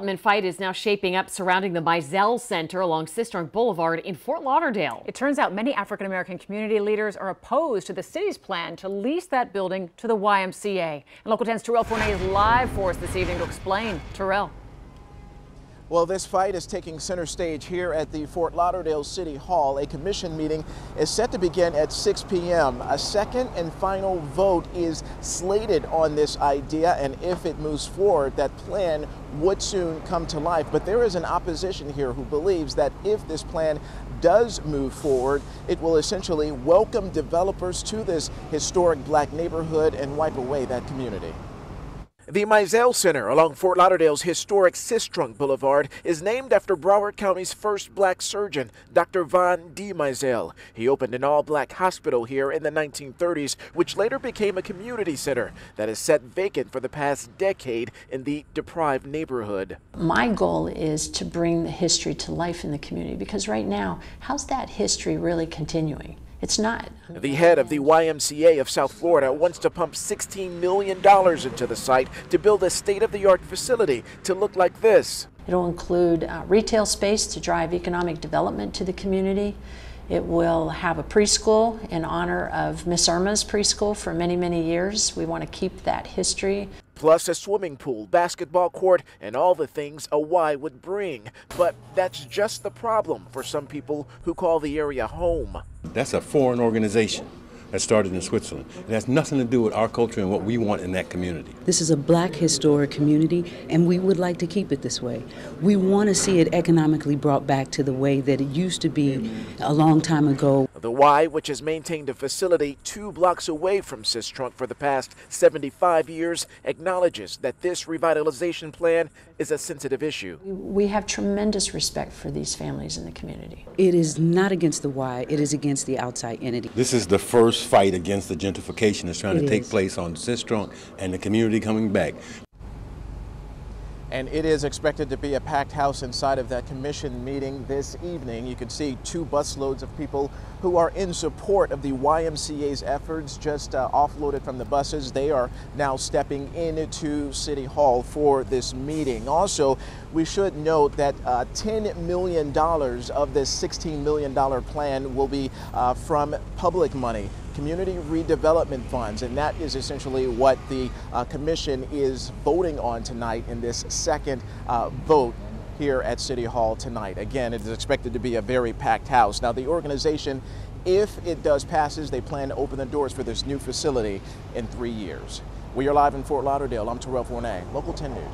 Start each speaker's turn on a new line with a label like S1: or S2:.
S1: Development fight is now shaping up surrounding the Mizell Center along Sistrunk Boulevard in Fort Lauderdale.
S2: It turns out many African-American community leaders are opposed to the city's plan to lease that building to the YMCA. And Local 10's Terrell Fournette is live for us this evening to explain. Terrell.
S3: Well, this fight is taking center stage here at the Fort Lauderdale City Hall. A commission meeting is set to begin at 6 p.m. A second and final vote is slated on this idea, and if it moves forward, that plan would soon come to life. But there is an opposition here who believes that if this plan does move forward, it will essentially welcome developers to this historic black neighborhood and wipe away that community. The Mizell Center along Fort Lauderdale's historic Sistrunk Boulevard is named after Broward County's first black surgeon, Dr. Von D. Mizell. He opened an all-black hospital here in the 1930s, which later became a community center that is set vacant for the past decade in the deprived neighborhood.
S4: My goal is to bring the history to life in the community, because right now, how's that history really continuing? It's not.
S3: The head of the YMCA of South Florida wants to pump $16 million into the site to build a state-of-the-art facility to look like this.
S4: It'll include retail space to drive economic development to the community. It will have a preschool in honor of Miss Irma's preschool for many, many years. We want to keep that history.
S3: Plus a swimming pool, basketball court, and all the things a Y would bring. But that's just the problem for some people who call the area home.
S5: That's a foreign organization that started in Switzerland. It has nothing to do with our culture and what we want in that community.
S6: This is a black historic community, and we would like to keep it this way. We want to see it economically brought back to the way that it used to be a long time ago.
S3: The Y, which has maintained a facility 2 blocks away from Sistrunk for the past 75 years, acknowledges that this revitalization plan is a sensitive issue.
S4: We have tremendous respect for these families in the community.
S6: It is not against the Y, it is against the outside entity.
S5: This is the first fight against the gentrification that's trying to take place on Sistrunk and the community coming back.
S3: And it is expected to be a packed house inside of that commission meeting this evening. You can see 2 busloads of people who are in support of the YMCA's efforts just offloaded from the buses. They are now stepping into City Hall for this meeting. Also, we should note that $10 million of this $16 million plan will be from public money, community redevelopment funds, and that is essentially what the commission is voting on tonight in this second vote here at City Hall tonight. Again, it is expected to be a very packed house. Now, the organization, if it does passes, they plan to open the doors for this new facility in 3 years. We are live in Fort Lauderdale. I'm Terrell Fournette, Local 10 News.